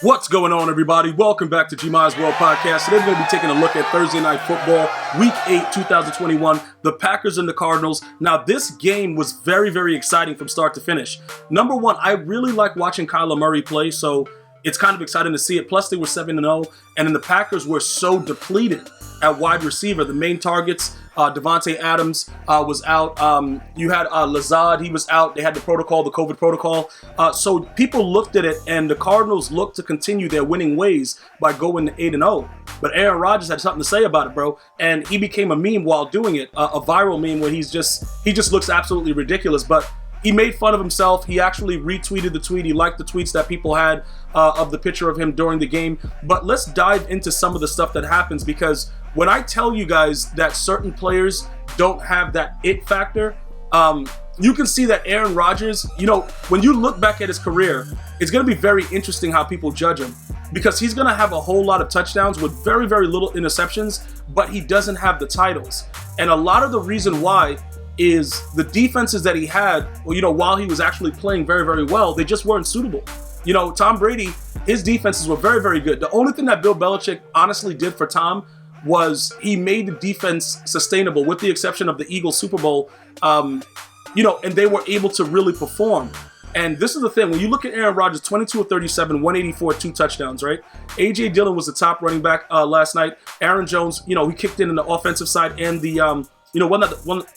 What's going on, everybody? Welcome back to GmiasWorldPodcast. Today we're going to be taking a look at Thursday Night Football, Week 8, 2021, the Packers and the Cardinals. Now, this game was very, very exciting from start to finish. Number one, I really like watching Kyler Murray play, so it's kind of exciting to see it. Plus, they were 7-0, and then the Packers were so depleted at wide receiver. The main targets, Devontae Adams was out. You had Lazard, he was out. They had the protocol, the COVID protocol. So people looked at it, and the Cardinals looked to continue their winning ways by going to 8-0. But Aaron Rodgers had something to say about it, bro. And he became a meme while doing it, a viral meme where he just looks absolutely ridiculous. But he made fun of himself. He actually retweeted the tweet. He liked the tweets that people had of the picture of him during the game. But let's dive into some of the stuff that happens, because when I tell you guys that certain players don't have that it factor, you can see that Aaron Rodgers, when you look back at his career, it's going to be very interesting how people judge him, because he's going to have a whole lot of touchdowns with very, very little interceptions, but he doesn't have the titles. And a lot of the reason why is the defenses that he had, while he was actually playing very, very well, they just weren't suitable. Tom Brady, his defenses were very, very good. The only thing that Bill Belichick honestly did for Tom was he made the defense sustainable, with the exception of the Eagles Super Bowl, and they were able to really perform. And this is the thing, when you look at Aaron Rodgers, 22 of 37, 184, 2 touchdowns, right? A.J. Dillon was the top running back last night. Aaron Jones, he kicked in the offensive side and the,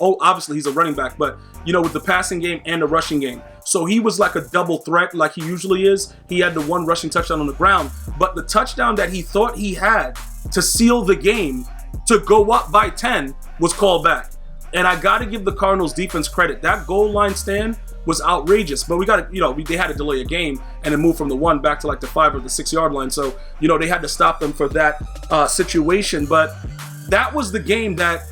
obviously he's a running back, but, with the passing game and the rushing game. So he was like a double threat like he usually is. He had the one rushing touchdown on the ground, but the touchdown that he thought he had to seal the game, to go up by 10, was called back. And I got to give the Cardinals defense credit. That goal line stand was outrageous, but they had to delay a game and then move from the 1 back to like the 5 or the 6 yard line. So, they had to stop them for that situation. But that was the game that,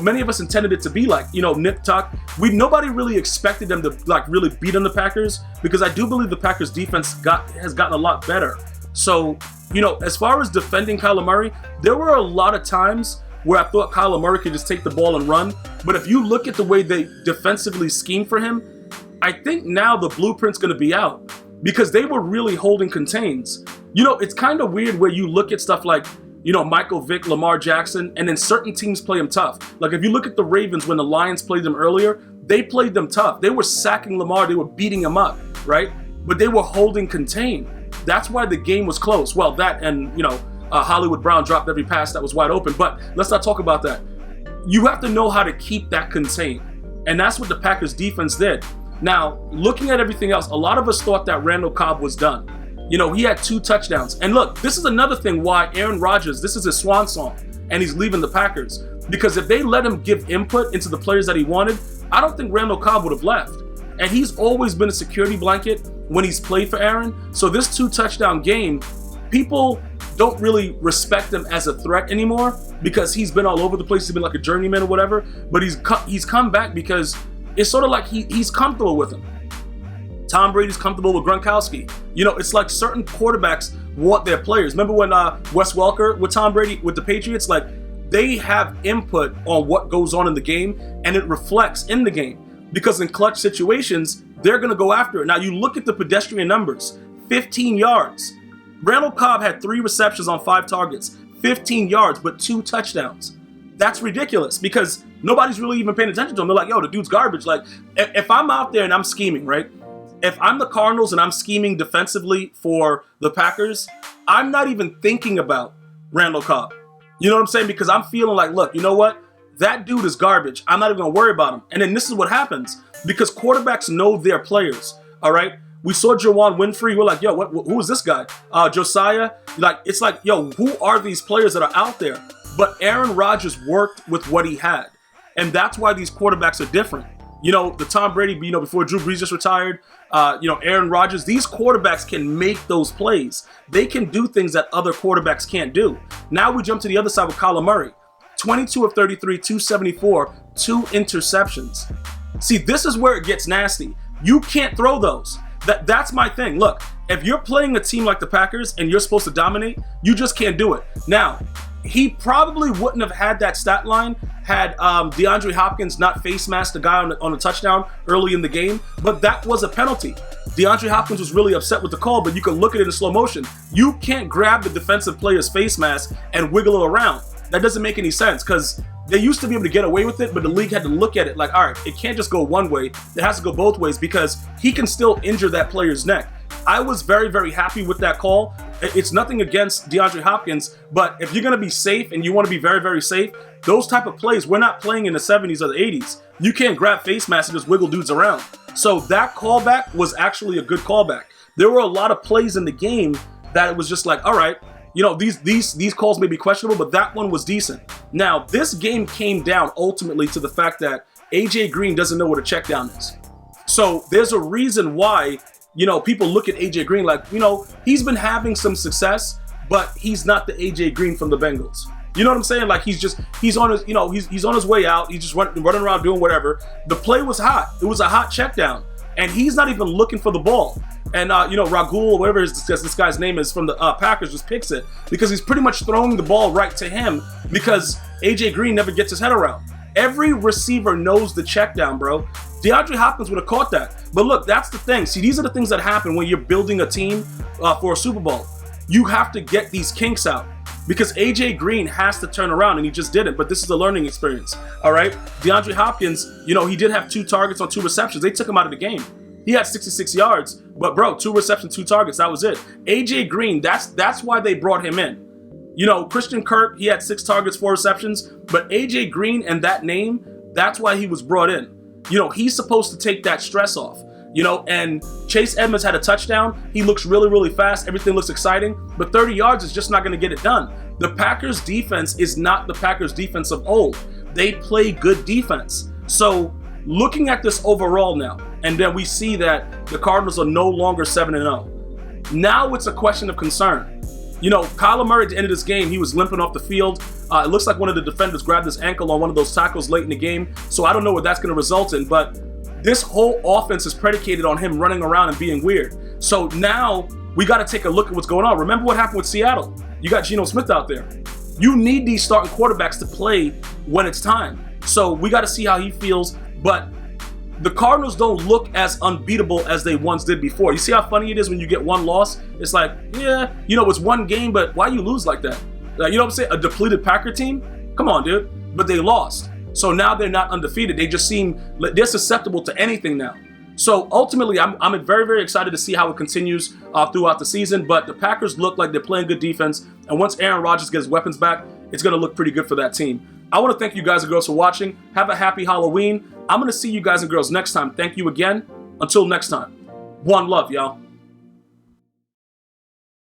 many of us intended it to be like, nip tuck. Nobody really expected them to really beat on the Packers, because I do believe the Packers defense has gotten a lot better. So, as far as defending Kyler Murray, there were a lot of times where I thought Kyler Murray could just take the ball and run. But if you look at the way they defensively schemed for him, I think now the blueprint's going to be out, because they were really holding contains. It's kind of weird where you look at stuff like, Michael Vick, Lamar Jackson, and then certain teams play them tough. Like if you look at the Ravens when the Lions played them earlier, they played them tough. They were sacking Lamar. They were beating him up, right? But they were holding contain. That's why the game was close. Well, that and, Hollywood Brown dropped every pass that was wide open. But let's not talk about that. You have to know how to keep that contained. And that's what the Packers defense did. Now, looking at everything else, a lot of us thought that Randall Cobb was done. He had 2 touchdowns. And look, this is another thing why Aaron Rodgers, this is his swan song, and he's leaving the Packers. Because if they let him give input into the players that he wanted, I don't think Randall Cobb would have left. And he's always been a security blanket when he's played for Aaron. So this 2 touchdown game, people don't really respect him as a threat anymore, because he's been all over the place. He's been like a journeyman or whatever. But he's come back because it's sort of like he's comfortable with him. Tom Brady's comfortable with Gronkowski. It's like certain quarterbacks want their players. Remember when Wes Welker with Tom Brady with the Patriots? Like, they have input on what goes on in the game, and it reflects in the game. Because in clutch situations, they're going to go after it. Now, you look at the pedestrian numbers, 15 yards. Randall Cobb had 3 receptions on 5 targets, 15 yards, but 2 touchdowns. That's ridiculous, because nobody's really even paying attention to him. They're like, yo, the dude's garbage. Like, if I'm out there and I'm scheming, right? If I'm the Cardinals and I'm scheming defensively for the Packers, I'm not even thinking about Randall Cobb. You know what I'm saying? Because I'm feeling like, look, you know what? That dude is garbage. I'm not even going to worry about him. And then this is what happens, because quarterbacks know their players, all right? We saw Juwan Winfrey. We're like, yo, who is this guy? Josiah. It's like, yo, who are these players that are out there? But Aaron Rodgers worked with what he had. And that's why these quarterbacks are different. The Tom Brady, before Drew Brees just retired, Aaron Rodgers, these quarterbacks can make those plays. They can do things that other quarterbacks can't do. Now we jump to the other side with Kyler Murray. 22 of 33, 274, 2 interceptions. See, this is where it gets nasty. You can't throw those. That's my thing. Look, if you're playing a team like the Packers and you're supposed to dominate, you just can't do it. Now, he probably wouldn't have had that stat line had DeAndre Hopkins not face masked the guy on the touchdown early in the game, but that was a penalty. DeAndre Hopkins was really upset with the call, but you can look at it in slow motion. You can't grab the defensive player's face mask and wiggle it around. That doesn't make any sense, because they used to be able to get away with it, but the league had to look at it like, all right, it can't just go one way. It has to go both ways, because he can still injure that player's neck. I was very, very happy with that call. It's nothing against DeAndre Hopkins, but if you're going to be safe and you want to be very, very safe, those type of plays, we're not playing in the 70s or the 80s. You can't grab face masks and just wiggle dudes around. So that callback was actually a good callback. There were a lot of plays in the game that it was just like, all right, you know, these calls may be questionable, but that one was decent. Now, this game came down ultimately to the fact that AJ Green doesn't know what a check down is. So there's a reason why, you know, people look at AJ Green like, you know, he's been having some success, but he's not the AJ Green from the Bengals. You know what I'm saying? Like, he's on his, you know, he's on his way out. He's just running around doing whatever. The play was hot. It was a hot check down, and he's not even looking for the ball. And, you know, Ragul, or whatever this guy's name is from the Packers, just picks it because he's pretty much throwing the ball right to him because AJ Green never gets his head around. Every receiver knows the check down, bro. DeAndre Hopkins would have caught that. But look, that's the thing. See, these are the things that happen when you're building a team for a Super Bowl. You have to get these kinks out because AJ Green has to turn around, and he just didn't. But this is a learning experience, all right? DeAndre Hopkins, you know, he did have 2 targets on 2 receptions. They took him out of the game. He had 66 yards, but bro, 2 receptions, 2 targets. That was it. AJ Green, that's why they brought him in. You know, Christian Kirk, he had 6 targets, 4 receptions, but AJ Green and that name, that's why he was brought in. You know, he's supposed to take that stress off. You know, and Chase Edmonds had a touchdown. He looks really, really fast. Everything looks exciting, but 30 yards is just not going to get it done. The Packers defense is not the Packers defense of old. They play good defense. So looking at this overall now, and then we see that the Cardinals are no longer 7-0. Now it's a question of concern. You know, Kyler Murray at the end of this game, he was limping off the field. It looks like one of the defenders grabbed his ankle on one of those tackles late in the game. So I don't know what that's going to result in, but this whole offense is predicated on him running around and being weird. So now we got to take a look at what's going on. Remember what happened with Seattle? You got Geno Smith out there. You need these starting quarterbacks to play when it's time. So we got to see how he feels. But the Cardinals don't look as unbeatable as they once did before. You see how funny it is when you get one loss? It's like, yeah, you know, it's one game, but why you lose like that? You know what I'm saying? A depleted Packer team? Come on, dude. But they lost. So now they're not undefeated. They just seem, they're susceptible to anything now. So ultimately, I'm very, very excited to see how it continues throughout the season. But the Packers look like they're playing good defense. And once Aaron Rodgers gets weapons back, it's going to look pretty good for that team. I want to thank you guys and girls for watching. Have a happy Halloween. I'm going to see you guys and girls next time. Thank you again. Until next time. One love, y'all.